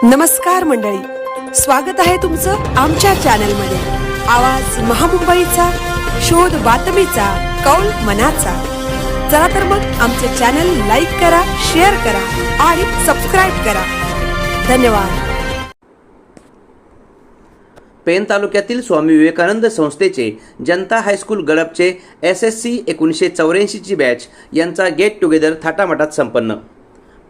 नमस्कार मंडळी, स्वागत आहे तुमचं आमच्या चॅनलमध्ये। आवाज महामुंबईचा, शोध बातमीचा, कौल मनाचा। चला तर मग आमचे चॅनल लाईक करा, शेअर करा आणि सबस्क्राइब करा। धन्यवाद। पेन तालुक्यातील स्वामी विवेकानंद संस्थेचे जनता हायस्कूल गडपचे SSC 1984 ची बॅच यांचा गेट टुगेदर थाटामाटात संपन्न।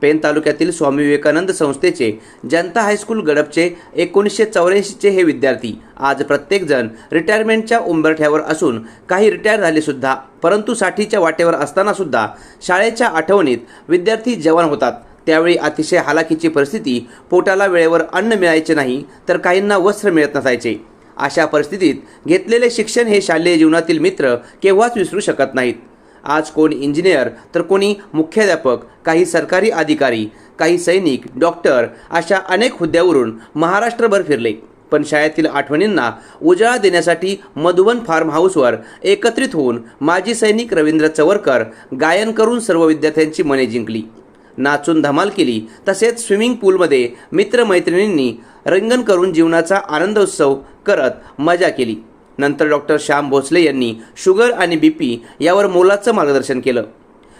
पेन तालुक्यातील स्वामी विवेकानंद संस्थेचे जनता हायस्कूल गडपचे 1984 चे हे विद्यार्थी आज प्रत्येक जण रिटायरमेंटच्या उंबरठ्यावर असून काही रिटायर झाले सुद्धा, परंतु 60च्या वाटेवर असताना सुद्धा शाळेच्या आठवणीत विद्यार्थी जवान होतात। त्यावेळी अतिशय हालाखीची परिस्थिती, पोटाला वेळेवर अन्न मिळायचे नाही तर काहींना वस्त्र मिळत नसायचे। अशा परिस्थितीत घेतलेले शिक्षण हे शालेय जीवनातील मित्र केव्हाच विसरू शकत नाहीत। आज कोणी इंजिनियर तर कोणी मुख्याध्यापक, काही सरकारी अधिकारी, काही सैनिक, डॉक्टर अशा अनेक हुद्द्यावरून महाराष्ट्रभर फिरले, पण शाळेतील आठवणींना उजाळा देण्यासाठी मधुबन फार्म हाऊसवर एकत्रित होऊन माजी सैनिक रवींद्र चवरकर गायन करून सर्व विद्यार्थ्यांची मने जिंकली, नाचून धमाल केली। तसेच स्विमिंग पूलमध्ये मित्रमैत्रिणींनी रंगण करून जीवनाचा आनंदोत्सव करत मजा केली। नंतर डॉक्टर श्याम भोसले यांनी शुगर आणि BP यावर मोलाचं मार्गदर्शन केलं।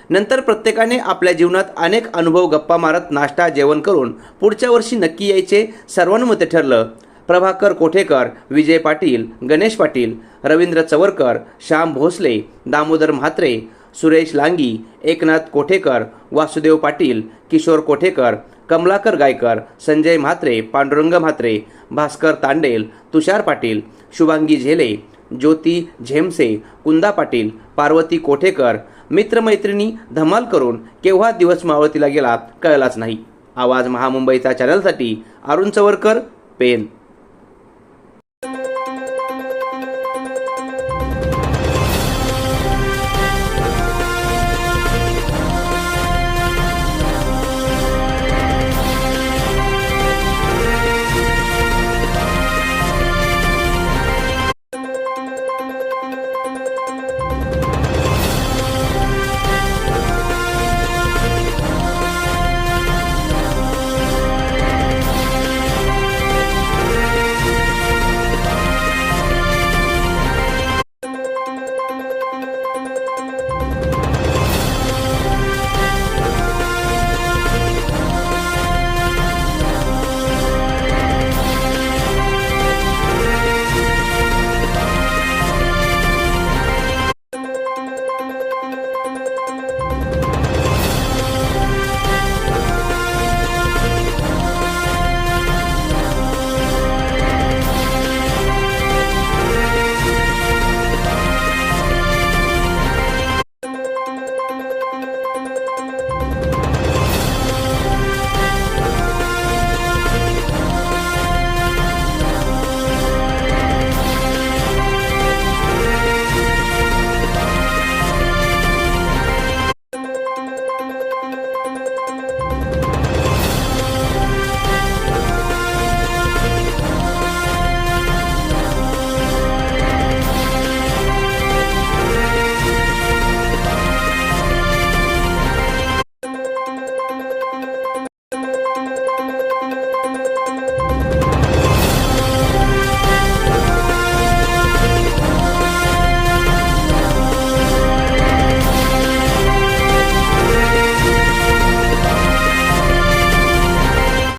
नंतर प्रत्येकाने आपल्या जीवनात अनेक अनुभव गप्पा मारत नाश्ता जेवण करून पुढच्या वर्षी नक्की यायचे सर्वानुमते ठरलं। प्रभाकर कोठेकर, विजय पाटील, गणेश पाटील, रवींद्र चवरकर, श्याम भोसले, दामोदर म्हात्रे, सुरेश लांगी, एकनाथ कोठेकर, वासुदेव पाटील, किशोर कोठेकर, कमलाकर गायकर, संजय म्हात्रे, पांडुरंग म्हात्रे, भास्कर तांडेल, तुषार पाटील, शुभांगी झेले, ज्योती झेमसे, कुंदा पाटील, पार्वती कोठेकर मित्रमैत्रिणी धमाल करून केव्हा दिवस मावळतीला गेला कळलाच नाही। आवाज महामुंबईचा चॅनलसाठी अरुण चवरकर, पेन।